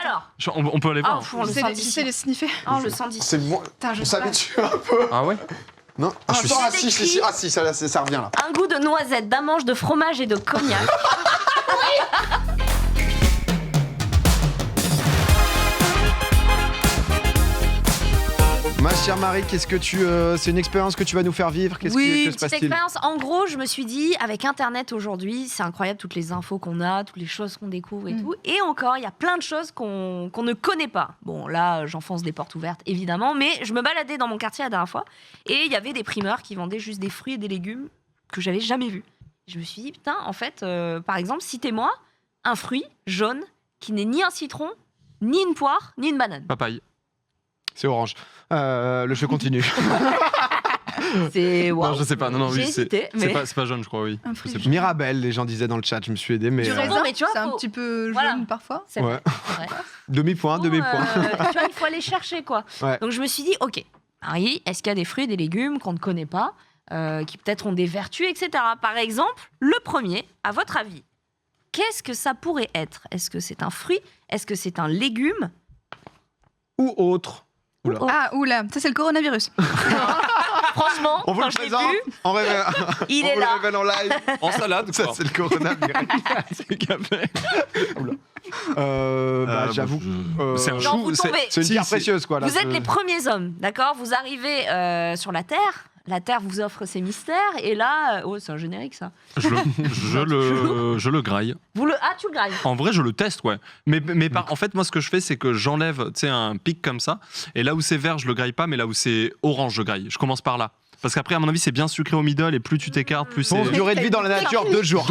Alors, On peut aller voir. on le sent d'ici. C'est les sniffer. On le sent d'ici. C'est bon. Putain, je On sais pas. s'habitue un peu. Ah ouais. Non. Ah, je suis- attends, C'est écrit. si, ça revient là. Un goût de noisette, d'amange, de fromage et de cognac. Ma chère Marie, qu'est-ce que c'est une expérience que tu vas nous faire vivre? Que se Petite passe-t-il? expérience. En gros, je me suis dit, avec Internet aujourd'hui, c'est incroyable toutes les infos qu'on a, toutes les choses qu'on découvre et tout. Et encore, il y a plein de choses qu'on ne connaît pas. Bon, là, j'enfonce des portes ouvertes, évidemment, mais je me baladais dans mon quartier la dernière fois et il y avait des primeurs qui vendaient juste des fruits et des légumes que j'avais jamais vus. Je me suis dit, putain, en fait, par exemple, citez-moi un fruit jaune qui n'est ni un citron, ni une poire, ni une banane. Papaye. C'est orange. Le jeu continue. C'est Non, waouh. je sais pas. Non, J'ai oui, hésité, mais c'est pas jaune, je crois, oui. Un fruit Je sais jaune. pas. Mirabelle, les gens disaient dans le chat, je me suis aidé, mais Du raison. raisin, mais tu vois, c'est un faut- petit peu jaune Voilà. parfois. c'est ouais. vrai. Demi-point, Bon, demi-point. tu vois, il faut aller chercher, quoi. Ouais. Donc, je me suis dit, OK, Marie, est-ce qu'il y a des fruits et des légumes qu'on ne connaît pas, qui peut-être ont des vertus, etc. Par exemple, le premier, à votre avis, qu'est-ce que ça pourrait être? Est-ce que c'est un fruit? Est-ce que c'est un légume? Ou autre. Oula. Ah, oula, ça c'est le coronavirus. Franchement, On vous quand le je l'ai présente, vu, on révèle, il on est vous là. le révèle en live. En salade, Ça, quoi. c'est le coronavirus. C'est café. J'avoue. C'est un Genre, chou. vous tombez. C'est une Si, pierre c'est- précieuse, quoi. Là, Vous êtes les premiers hommes, d'accord? Vous arrivez sur la Terre. La Terre vous offre ses mystères. Et là... oh, c'est un générique, ça. Je le graille. Tu le grailles. En vrai, je le teste, ouais. En fait, moi, ce que je fais, c'est que j'enlève, tu sais, un pic comme ça. Et là où c'est vert, je le graille pas, mais là où c'est orange, je graille. Je commence par là. Parce qu'après, à mon avis, c'est bien sucré au middle, et plus tu t'écartes, plus c'est. Bon, durée de vie dans la nature, 2 jours.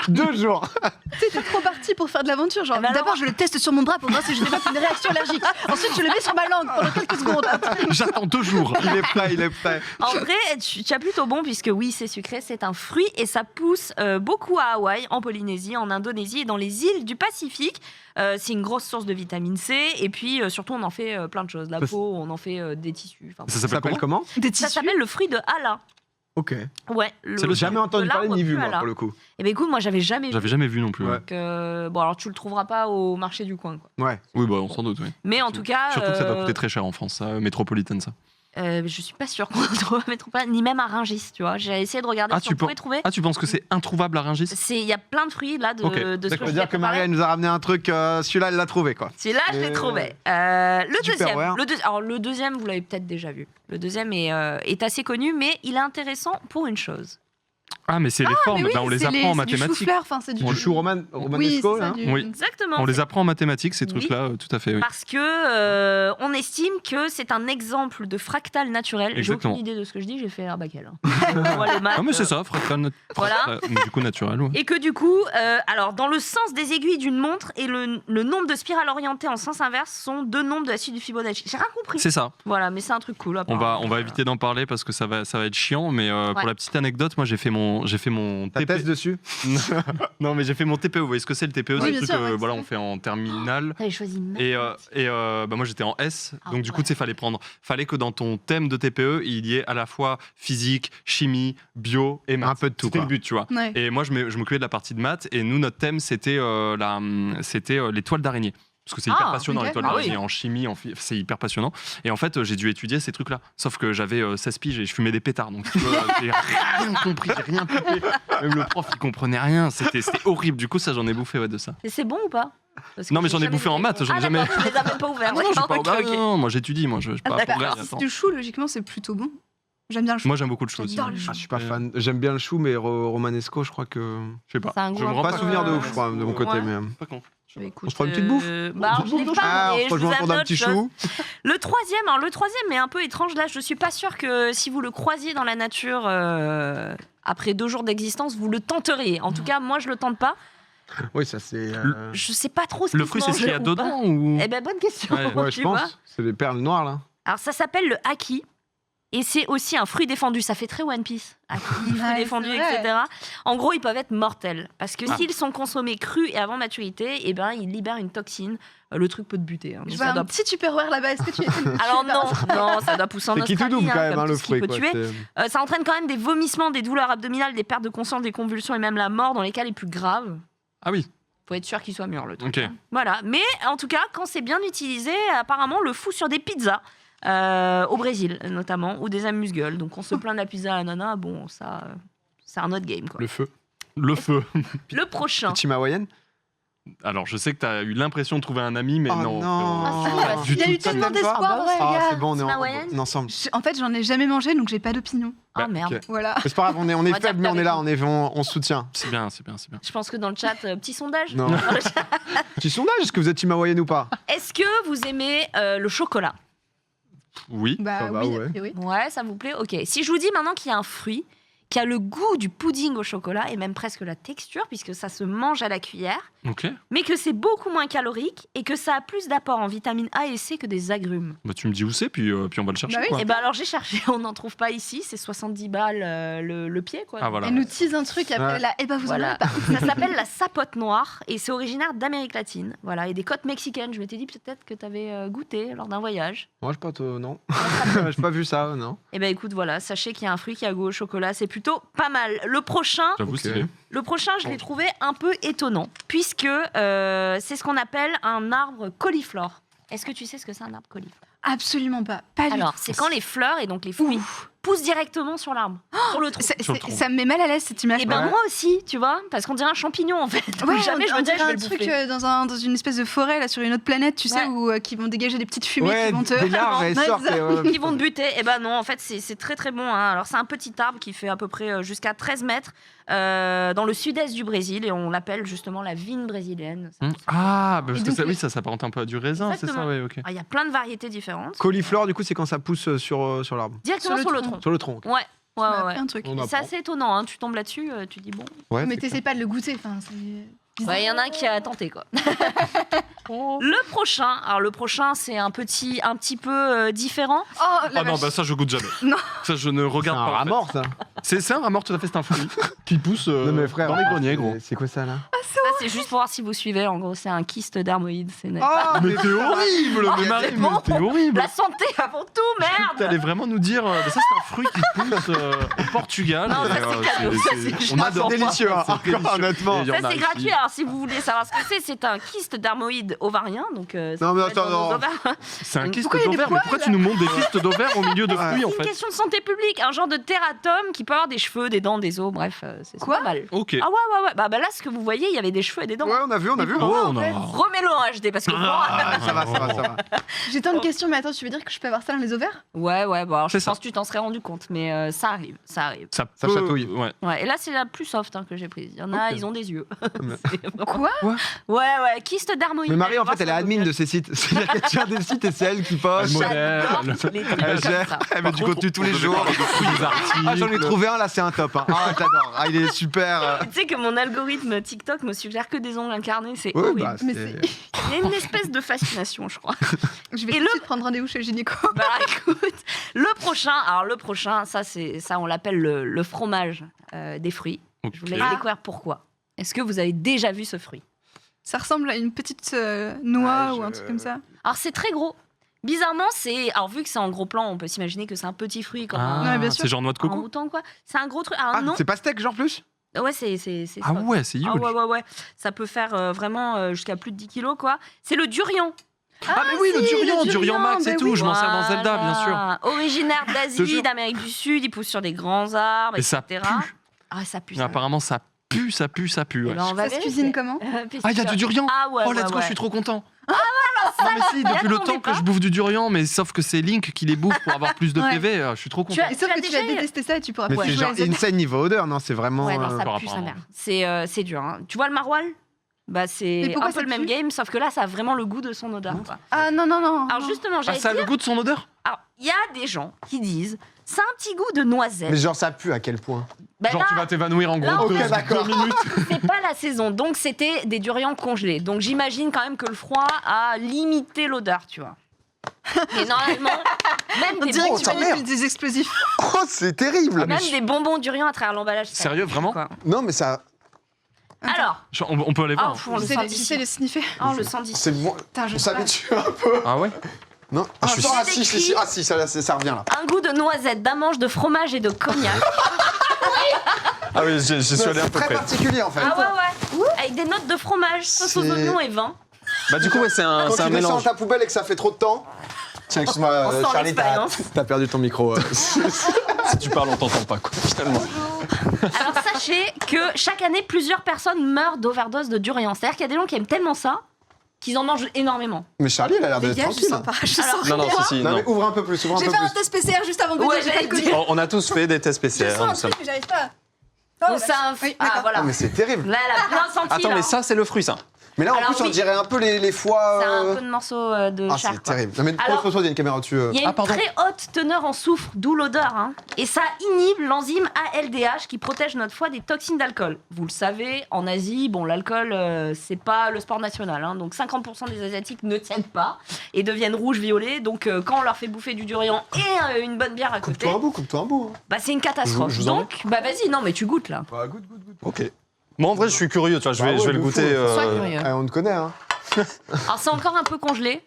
2 jours. Tu sais, t'es trop parti pour faire de l'aventure. Genre, Eh ben alors- d'abord, je le teste sur mon bras pour voir si je développe une réaction allergique. Ensuite, je le mets sur ma langue pendant quelques secondes. J'attends 2 jours. Il est prêt. En vrai, tu as plutôt bon, puisque oui, c'est sucré, c'est un fruit, et ça pousse beaucoup à Hawaï, en Polynésie, en Indonésie et dans les îles du Pacifique. C'est une grosse source de vitamine C, et puis surtout, on en fait plein de choses. La Ça- peau, on en fait des tissus. Enfin, Ça Ça s'appelle s'appelle comment comment? Des ça tissus. s'appelle le fruit de Hala. Ok. Ouais. C'est le Jamais entendu parler ni vu, moi, Hala. pour le coup. Eh ben écoute, moi, j'avais jamais vu. J'avais jamais vu non plus. Ouais. Donc, bon, alors tu le trouveras pas au marché du coin, quoi. Ouais. Oui, bah, on s'en doute, oui. Mais en tout cas, Surtout que ça doit coûter très cher en France, ça, métropolitaine, ça. je suis pas sûre qu'on le trouve à Métropole, ni même à Rungis, tu vois. J'ai essayé de regarder Ah, si on pouvait trouver. Ah, tu penses que c'est introuvable à Rungis? Il y a plein de fruits là de, Ok. de ce Ça que veut je dire t'ai que Marie, préparé. elle nous a ramené un truc, celui-là, elle l'a trouvé, quoi. Celui-là, je l'ai trouvé. Le Tupperware. deuxième, alors le deuxième, vous l'avez peut-être déjà vu. Le deuxième est assez connu, mais il est intéressant pour une chose. Ah, mais c'est les formes, Mais oui, bah, on les c'est apprend en c'est du mathématiques. chou-fleur, enfin, c'est du Du chou Oui, romanesco, c'est ça, là. du- Oui. Exactement. On les apprend en mathématiques, ces Oui. trucs-là, tout à fait. Oui. Parce que on estime que c'est un exemple de fractal naturel. J'ai Exactement. aucune idée de ce que je dis, j'ai fait un bac L. Moi, les maths, Ah, mais c'est ça, fractal, Voilà. du coup naturel. Ouais. Et que du coup, alors dans le sens des aiguilles d'une montre et le nombre de spirales orientées en sens inverse sont 2 nombres de la suite du Fibonacci. J'ai rien compris. C'est ça. Voilà, mais c'est un truc cool. On apparemment. va éviter d'en parler parce que ça va être chiant, mais Ouais. pour la petite anecdote, moi j'ai fait mon Ta TPE. thèse dessus? Non, mais j'ai fait mon TPE. Vous voyez ce que c'est le TPE? Oui, C'est le bien truc sûr, ouais, voilà, c'est on ça. fait en terminale. T'avais choisi une Bah moi j'étais en S, Ah, donc du coup ouais. tu sais fallait que dans ton thème de TPE il y ait à la fois physique, chimie, bio et maths. Un peu de tout, C'était quoi. le but, tu vois. Ouais. Et moi je m'occupais de la partie de maths et nous notre thème c'était les toiles d'araignée. Parce que c'est hyper Ah, passionnant, ok. les toiles Ah d'araignée oui. en chimie, c'est hyper passionnant. Et en fait, j'ai dû étudier ces trucs-là. Sauf que j'avais 16 piges et je fumais des pétards. Donc, tu vois, j'ai rien compris, j'ai rien compris. Même le prof, il comprenait rien. C'était horrible. Du coup, ça, j'en ai bouffé de ça. Et c'est bon ou pas? Parce que Non, mais j'ai j'en ai jamais bouffé en vu. maths, j'en ai Ah, jamais- d'accord, tu les as même pas ouverts. Non, j'ai pas Ok, ah, ok. non, moi j'étude, moi je suis pas d'accord. pour rien, Si c'est attends. du chou, logiquement, c'est plutôt bon. J'aime bien le chou. Moi j'aime beaucoup le chou aussi. J'adore le chou. Ah, je suis pas fan. J'aime bien le chou, mais romanesco, je crois que. Je sais pas. C'est un goût Je me un rends peu, Pas souvenir de ouf, je crois, de mon côté, Ouais. mais. Pas con. Bah, écoute, On se prend une petite bouffe Bah, alors, je l'ai pas, Ah, mais on se je vous rejoint autour d'un amène petit autre chose. chou. Le troisième est un peu étrange. Là, je suis pas sûre que si vous le croisiez dans la nature après 2 jours d'existence, vous le tenteriez. En tout cas, moi, je le tente pas. Oui, ça c'est. Je sais pas trop ce Le qui fruit, se c'est ce qu'il y a mange ou pas. dedans ou Eh ben, bonne question. Ouais. Ouais, je tu vois. pense. C'est des perles noires, là. Alors, ça s'appelle le haki. Et c'est aussi un fruit défendu. Ça fait très One Piece. Haki, fruit Ouais, défendu, c'est vrai. etc. En gros, ils peuvent être mortels. Parce que Ah. s'ils sont consommés crus et avant maturité, eh ben, ils libèrent une toxine. Le truc peut te buter. Hein. Donc Je ça vois doit- un petit Tupperware là-bas. Est-ce que tu es Alors non, ça doit pousser en C'est qui tout Australie, double, quand même, comme hein, tout le ce qui fruit, peut quoi. tuer. c'est- Ça entraîne quand même des vomissements, des douleurs abdominales, des pertes de conscience, des convulsions et même la mort dans les cas les plus graves. Ah oui. Faut être sûr qu'il soit mûr, le truc. Ok. Hein. Voilà. Mais en tout cas, quand c'est bien utilisé, apparemment, on le fout sur des pizzas. Au Brésil, notamment, ou des amuse-gueules. Donc, on se plaint de la pizza à l'ananas. Bon, ça, c'est un autre game, quoi. Le feu. Le feu. Le prochain. Team hawaïenne. Alors, je sais que t'as eu l'impression de trouver un ami, mais Oh non. non. Ah, si, bah, Du Il y a tout. eu tellement T'aimes pas d'espoir dans ce Ah, gars. c'est bon, on est Team hawaïenne ensemble. En fait, j'en ai jamais mangé, donc j'ai pas d'opinion. Ah, merde. ok. Voilà. Mais c'est pas grave, on est va dire faible, que mais on t'avais est là, on se soutient. C'est bien, c'est bien, c'est bien. Je pense que dans le chat, petit sondage. Non. Petit sondage, est-ce que vous êtes team hawaïenne ou pas? Est-ce que vous aimez le chocolat? Oui. Bah Ça va, oui, ouais. oui. Ouais, ça vous plaît? Ok. Si je vous dis maintenant qu'il y a un fruit qui a le goût du pudding au chocolat et même presque la texture, puisque ça se mange à la cuillère, Ok. mais que c'est beaucoup moins calorique et que ça a plus d'apport en vitamines A et C que des agrumes. Bah, tu me dis où c'est, puis on va le chercher. Bah oui. quoi. Et ben alors j'ai cherché, on n'en trouve pas ici, c'est 70 balles le pied, quoi. Ah, voilà. Elle nous tease un truc, après Ouais. là, eh ben vous en Voilà. avez pas. Ça s'appelle la sapote noire et c'est originaire d'Amérique latine. Voilà, et des côtes mexicaines. Je m'étais dit peut-être que tu avais goûté lors d'un voyage. Moi, je pas, non. J'ai pas vu ça, non. Et ben écoute, voilà, sachez qu'il y a un fruit qui a goût au chocolat, c'est plutôt pas mal. Le prochain, J'avoue, Ok. stylé. je l'ai trouvé un peu étonnant, puisque c'est ce qu'on appelle un arbre coliflore. Est-ce que tu sais ce que c'est un arbre coliflore? Absolument pas. Pas du Alors, tout. c'est quand les fleurs et donc les fruits poussent directement sur l'arbre, sur le tronc. Sur le tronc. Ça me met mal à l'aise cette image. Et ben Ouais. moi aussi, tu vois, parce qu'on dirait un champignon en fait. Ouais, Jamais je on me dis dirait je vais un le truc bouffer. dans une espèce de forêt là sur une autre planète, tu sais, Ouais. où qui vont dégager des petites fumées Ouais, qui vont te. des larves, elles Ouais, sortent. ça. Qui vont te buter. Et ben non, en fait, c'est très très bon. Hein. Alors, c'est un petit arbre qui fait à peu près jusqu'à 13 mètres dans le sud-est du Brésil et on l'appelle justement la vigne brésilienne. Ah, bah, parce Et que donc, ça, oui, ça s'apparente un peu à du raisin, c'est ça, Exactement. ouais, ok. Ah, il y a plein de variétés différentes. Cauliflore, du coup, c'est quand ça pousse sur l'arbre. Directement sur le tronc. Sur le tronc. ok. Ouais, Tu m'as ouais, appris ouais. un truc. On C'est apprend. assez étonnant. Hein. Tu tombes là-dessus, tu dis bon. Ouais, Mais c'est t'essaies pas de le goûter. Enfin, c'est bizarre. Ouais, il y en a un qui a tenté quoi. Le prochain, c'est un petit peu différent. Oh, la Ah non, vache. bah ça, je goûte jamais. Non. Ça, je ne C'est regarde un pas. en rat fait. mort, ça. C'est un rat mort, tout à fait, c'est un fruit qui pousse Non, mais frère, dans les greniers, gros. C'est quoi ça, là? Ça, c'est juste pour voir si vous suivez. En gros, c'est un kyste dermoïde. C'est net. Oh, Mais t'es horrible, mais Marie, c'est bon. mais t'es horrible. La santé avant tout, merde. T'allais vraiment nous dire, ça c'est un fruit qui pousse au Portugal. Non, ça, et, c'est cadeau, ça, c'est on juste adore. c'est délicieux, hein, C'est délicieux. honnêtement. Et il y en Ça, a c'est ici. gratuit. Alors, si vous voulez savoir ce que c'est un kyste dermoïde ovarien. Donc, ça Non, mais peut être attends, dans nos non. ovaires. C'est un kyste Pourquoi il y a des d'ovaire, mais poils pourquoi tu nous montres des kystes d'ovaire au milieu de Ouais. fruits en C'est une fait? question de santé publique. Un genre de tératome qui peut avoir des cheveux, des dents, des os. Bref, c'est Quoi pas mal. Ok. Ah ouais. Bah là, ce que vous voyez, il y avait des cheveux et des dents. Ouais, on a vu. Oh, on a. Remets-le en HD parce que. Ah, ça va. J'ai tant de questions, mais attends, tu veux dire que je peux avoir ça dans les ovaires? Ouais, bon, alors, je C'est ça. pense que tu t'en serais rendu compte, mais ça arrive. Ça Ça peut- chatouille. Ouais. Ouais, et là, c'est la plus soft hein, que j'ai prise. Il y en a, Ok. ils ont des yeux. Mais- C'est- Quoi? Ouais, kyste dermoïde. Mais Marie, en Allez fait, elle est voir admin sur de ces sites. C'est la quelqu'un des sites et c'est elle qui Elle poste. modèle. J'adore les trucs Elle comme gère, ça. elle met du contenu tous les jours. Des articles. Ah, j'en ai trouvé un là, c'est un top. Hein. Ah, j'adore. Ah, il est super. Tu sais que mon algorithme TikTok me suggère que des ongles incarnés, c'est Ouais, horrible. bah, Mais c'est. Il y a une espèce de fascination, je crois. Je vais Et tout de suite prendre rendez-vous chez le gynéco. Bah écoute, le prochain, ça on l'appelle le fromage des fruits. Je vous laisse Ok. découvrir pourquoi. Est-ce que vous avez déjà vu ce fruit? Ça ressemble à une petite noix Ah, ou un truc comme ça. Alors c'est très gros. Bizarrement, alors vu que c'est en gros plan, on peut s'imaginer que c'est un petit fruit comme Ah, Ouais, bien sûr. c'est genre noix de un coco. mouton quoi. C'est un gros truc. Alors Ah, non, c'est pas steak, genre plus? ouais c'est Ah ça. ouais, c'est huge. Ah ouais. Ça peut faire vraiment jusqu'à plus de 10 kilos quoi. C'est le durian. Ah, mais oui, le si, durian, le durian Max et bah tout. oui. Je m'en sers dans Zelda, bien sûr. Voilà. Originaire te d'Asie, jure. d'Amérique du Sud, il pousse sur des grands arbres, Et ça etc. pue. Ah ça pue. Mais apparemment, ça pue. Eh Ouais. ben, on va Ça se vérifier. cuisine comment? Ah, il y a du durian. Ah ouais. Oh, let's go, ouais. je suis trop content. Non, mais si, depuis le attendez temps que pas. je bouffe du durian, mais sauf que c'est Link qui les bouffe pour avoir plus de Ouais. PV, je suis trop content. as- Et sauf Tu as que tu vas déjà- détester ça et tu pourras Mais pas c'est jouer genre à Zelda. insane niveau odeur, non? C'est vraiment. Ouais, non, ça par pue rapport sa à- mère. C'est dur. Hein. Tu vois le maroilles? Bah, c'est Mais pourquoi un peu ça le même pue game, sauf que là, ça a vraiment le goût de son odeur. quoi. Ah non. Alors justement, Ah, j'allais ça a dire, le goût de son odeur? alors, il y a des gens qui disent, c'est un petit goût de noisette. Mais genre, ça pue à quel point? Bah Genre, là, tu vas t'évanouir en là, gros on deux, est d'accord. 2 minutes. c'est pas la saison, donc c'était des durians congelés. Donc j'imagine quand même que le froid a limité l'odeur, tu vois. Mais normalement, même On des, dirait bon- que tu manipules des explosifs. Oh, c'est terrible! même des bonbons durians à travers l'emballage. ça Sérieux, pue, vraiment quoi. Non, mais ça. Alors, On peut aller voir. oh, on le sent J'essaie d'ici. de le sniffer. Oh, on le sent d'ici. C'est bon. Putain, je On sais pas. s'habitue un peu. Ah ouais? Non? Ah, je suis- attends, C'est écrit. Ah, si, ça revient là. Un goût de noisette, d'amange, de fromage et de cognac. Ah oui, j'y suis allé à C'est peu très près. particulier en fait. Ah ouais. avec des notes de fromage, sauce aux C'est- oignons et vin. Bah du coup, ouais, c'est un Quand tu mets ça dans mélange. ta poubelle et que ça fait trop de temps. Tiens, excuse-moi, On sent Charlie, l'expérience. t'as perdu ton micro. Si tu parles, on t'entend pas, quoi, finalement. Alors sachez que chaque année, plusieurs personnes meurent d'overdose de durian. C'est-à-dire qu'il y a des gens qui aiment tellement ça qu'ils en mangent énormément. Mais Charlie, elle a l'air Les d'être gars, je tranquille. sens pas. Je Alors, sens Non, non, rien. si, Non, non. mais ouvre un peu plus, ouvre un J'ai peu fait un plus. test PCR juste avant de Ouais, venir, j'ai j'allais pas le dire. Covid. On a tous fait des tests Je PCR. sens un nous sommes- truc, mais j'arrive pas. Donc c'est un... Oui, Ah d'accord. voilà. Ah, mais c'est terrible. Là, elle a bien senti. Attends, là, mais hein. ça, c'est le fruit, ça. Mais là, en Alors, plus, on oui. dirait un peu les foies. C'est un peu de morceaux de Ah, chair. c'est quoi. terrible. Non, mais Alors- pose-toi, il y a une caméra au-dessus. Il y a Ah, une pardon. très haute teneur en soufre, d'où l'odeur. Hein. Et ça inhibe l'enzyme ALDH qui protège notre foie des toxines d'alcool. Vous le savez, en Asie, bon, l'alcool, c'est pas le sport national. Hein. Donc 50% des Asiatiques ne tiennent pas et deviennent rouges-violets. Donc quand on leur fait bouffer du durian et une bonne bière à côté, Coupe-toi un bout. bah, c'est une catastrophe. Je vous en Donc, bah vas-y, non, mais tu goûtes là. Bah, goûte. Ok. Moi, en vrai, je suis curieux, tu vois, je Bah vais ouais, le de goûter. fou. Sois curieux. On te connaît, hein. Alors c'est encore un peu congelé.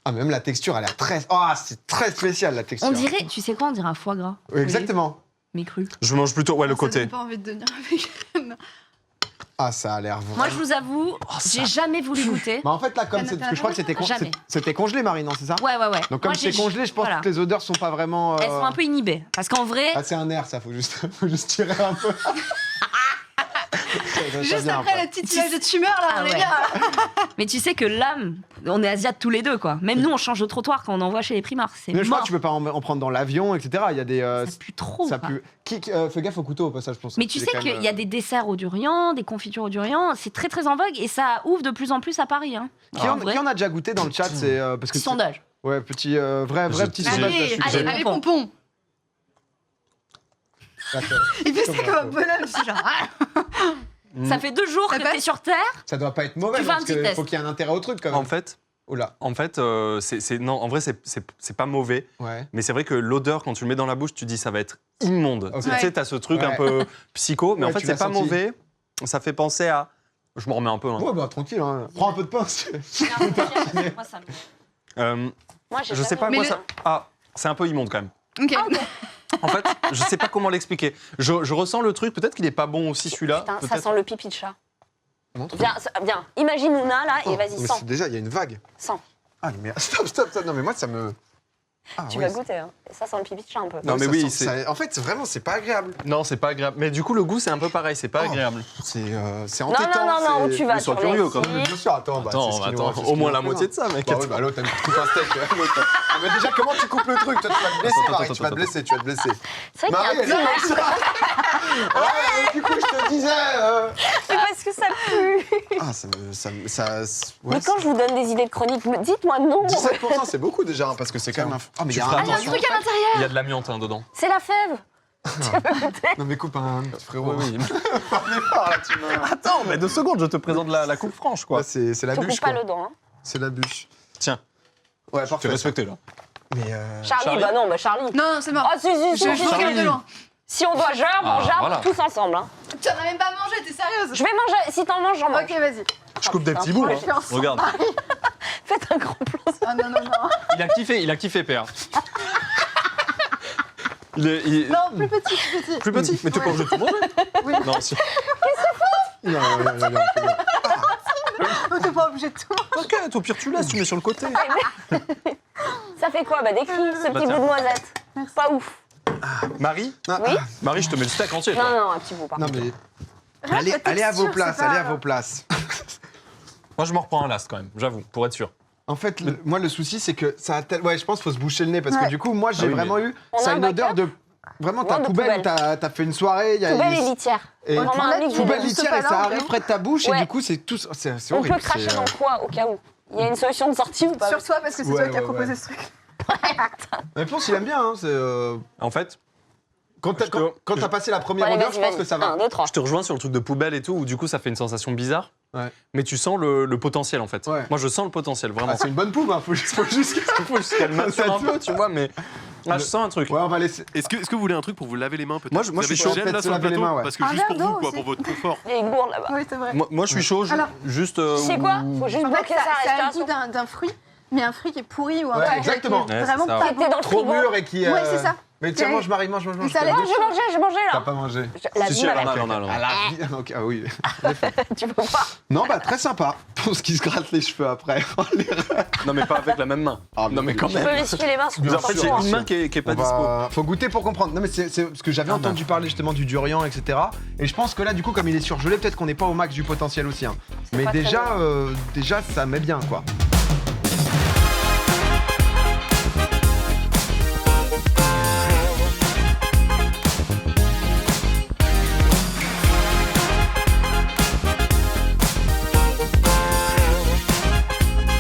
Ah, même la texture, elle a l'air très. Ah, c'est très spécial, la texture. On dirait, tu sais quoi, on dirait un foie gras. Oui, exactement. Mais cru. Je mange plutôt, ouais, le Ça côté. donne pas envie de devenir vegan. Ah, ça a l'air vraiment. Moi, je vous avoue, j'ai jamais voulu goûter. Bah, en fait, là, comme c'est. Parce que je crois que Jamais. c'était congelé, Marie, non, c'est ça Ouais. Donc, comme Moi, c'est j'ai- congelé, je pense voilà. que les odeurs sont pas vraiment. Elles sont un peu inhibées. Parce qu'en vrai, Ah, c'est un air, ça, faut juste, faut juste tirer un peu. Ça Juste vient après la petite image de tumeur, là, Ah on est ouais. bien. mais tu sais que l'âme, on est asiates tous les deux, quoi. Même nous, on change de trottoir quand on envoie chez les primards. C'est Mais je crois mort. que tu peux pas en prendre dans l'avion, etc. Il y a des. Ça pue trop. ça quoi. pue. Fais gaffe au couteau au passage, je pense. Mais tu Il est sais quand qu'il même, y a des desserts au durian, des confitures au durian. C'est très très en vogue et ça ouvre de plus en plus à Paris. Hein. Qui En en, vrai, qui en a déjà goûté dans le chat? C'est parce que petit sondage. ouais, petit vrai petit J'ai- sondage. Allez, là-dessus. allez, allez, pompon. pompon. D'accord. Il fait ça comme un bonhomme, c'est genre. Ah. Ça fait 2 jours Ça que passe t'es sur Terre. Ça doit pas être mauvais Tu fais un parce petit qu'il test. faut qu'il y ait un intérêt au truc quand même. Oula. En fait, non, en vrai, c'est pas mauvais. Ouais. Mais c'est vrai que l'odeur, quand tu le mets dans la bouche, tu dis ça va être immonde. Ok. Tu sais, t'as ce truc Ouais. un peu psycho, mais Ouais, en fait, tu c'est l'as pas senti. mauvais. Ça fait penser à. Je m'en remets un peu. Hein. Ouais, bah tranquille. Hein. Prends un peu de pain. Moi, ça me- Moi, j'ai Je sais pas, Mais moi, le- ça. Ah, c'est un peu immonde quand même. Ok. En fait, je sais pas comment l'expliquer. Je ressens le truc, peut-être qu'il est pas bon aussi celui-là. Putain, ça peut-être. sent le pipi de chat. Montre. Viens, viens. Imagine Luna là et vas-y, Mais sens. c'est déjà, il y a une vague. Sens. Ah, mais stop. Non, mais moi, ça me. Ah, Tu ouais, vas goûter. Hein. Et ça sent le pipi de chat un peu. Non, mais ça oui, sent- c'est. En fait, vraiment, c'est pas agréable. Non, c'est pas agréable. Mais du coup, le goût, c'est un peu pareil, c'est pas Oh. agréable. C'est Non, entêtant. non, où c'est- tu vas Mais sois sur curieux, les quand même. sites. Bien sûr, attends, bah, c'est ce qui nous- c'est ce au qui moins nous la représente. moitié de ça, mec. Bah oui, bah l'autre, elle coupe un steak. l'autre. Ah, mais déjà, comment tu coupes le truc? Toi, tu vas te blesser, Attends, Marie, attends, tu vas te attends. blesser, tu vas te blesser. C'est vrai Marie, qu'il y a un elle petit est Ouais, du coup, je te disais. C'est parce que ça pue. Ah, ouais, Mais quand je vous donne des idées de chronique, dites-moi non. 17%, c'est beaucoup déjà, hein, parce que c'est quand même un. Ah, mais il y a feras un. Il y a un attention. truc à l'intérieur. Il y a de l'amiante hein, dedans. C'est la fève. Non, mais coupe un petit frérot. Oui, oui. Fort, là, tu me- Attends, mais 2 secondes, je te présente la coupe franche, quoi. Là, c'est la Tu bûche, coupes pas quoi. le dent. Hein. C'est la bûche. Tiens, Ouais, t'es parfait. respecté là. Mais Charlie, Charlie. bah non, bah Charlie. Non, c'est mort. Oh, si, Je si. regarde de loin. Si on doit gerbe, on gerbe voilà. tous ensemble. Hein. Tu en as même pas mangé, t'es sérieuse? Je vais manger. Si t'en manges, j'en mange. Ok, vas-y. Je coupe des petits bouts, Ouais, hein. Regarde. Faites un grand plan. Ah non, non, non. Il a kiffé, père. Il- Non, plus petit, plus petit. Plus petit, mais t'es pas obligé de tout manger. Oui. Non, si. non. T'es pas obligé de tout. Ok, au pire, tu laisses, tu mets sur le côté. Ça fait quoi? Bah décris ce Bah, petit tiens. bout de noisette. Pas ouf. Marie, Oui. Marie, je te mets le steak entier. Non, toi. non, un petit bout. Par Non, contre. mais. Allez à vos texture, places, c'est pas- allez à vos places. Moi, je m'en reprends un last quand même, j'avoue, pour être sûr. En fait, moi, le souci, c'est que ça a ouais, je pense qu'il faut se boucher le nez parce que Ouais. du coup, moi, j'ai Ah oui, vraiment eu. On a Ça a un une odeur backup de. Vraiment, Ouais, ta de poubelle, poubelle. t'as fait une soirée. Il y a Poubelle et litière. et Vraiment un mix de poubelle deux. litière et ça arrive près de ta bouche et Ouais. du coup, c'est tout. C'est On horrible. peut cracher c'est, dans quoi, au cas où? Il y a une solution de sortie ou pas? Sur toi, parce que c'est Ouais, toi qui as ouais, proposé ouais. ce truc. Mais je pense qu'il aime bien. Hein, En fait, quand Je te- t'as passé la première Allez, odeur, vas-y, je pense vas-y. que ça va. 1, 2, 3. je te rejoins sur le truc de poubelle et tout, où du coup, ça fait une sensation bizarre. Ouais. Mais tu sens le potentiel, en fait. Ouais. Moi, je sens le potentiel, vraiment. Ah, c'est une bonne poube, hein. Faut juste. Il faut juste qu'elle mature un peu, tu vois, mais... Ah, je sens un truc. Ouais, on va laisser. Est-ce que vous voulez un truc pour vous laver les mains peut-être Moi, je Vous suis avez chaud. du gel, là Faites sur le se laver les plateau mains, ouais. Parce que Un juste pour verre vous, d'eau quoi, aussi. pour votre confort. Il y a une gourde là-bas. Oui, c'est vrai. Moi, je suis chaud, Alors- juste... Tu sais quoi? Faut juste En fait, bloquer ça, sa ça a le respiration. goût d'un fruit, mais un fruit qui est pourri ou un Ouais, truc exactement. qui est Ouais, vraiment c'est ça. pas Qui était dans le Trop frigo. mûr et qui. Ouais, c'est ça. Mais tiens, mange, Marie, mange. Ça allait, Non, j'ai mangé T'as là. pas mangé. La Si, vie si, m'a on a. Ah, la vie. Ok, ah oui. Tu peux voir. Non, bah très sympa. Pour ce qui se gratte les cheveux après. Non, mais pas avec la même main. Ah, Non, mais quand Tu peux même. m'essuyer les mains. c'est Bien En plus fait, sûr, j'ai important. une main qui est pas On dispo. va... Faut goûter pour comprendre. Non, mais c'est parce que j'avais entendu parler justement du durian, etc. Et je pense que là, du coup, comme il est surgelé, peut-être qu'on n'est pas au max du potentiel aussi. Hein. Mais pas très déjà, ça met bien, quoi.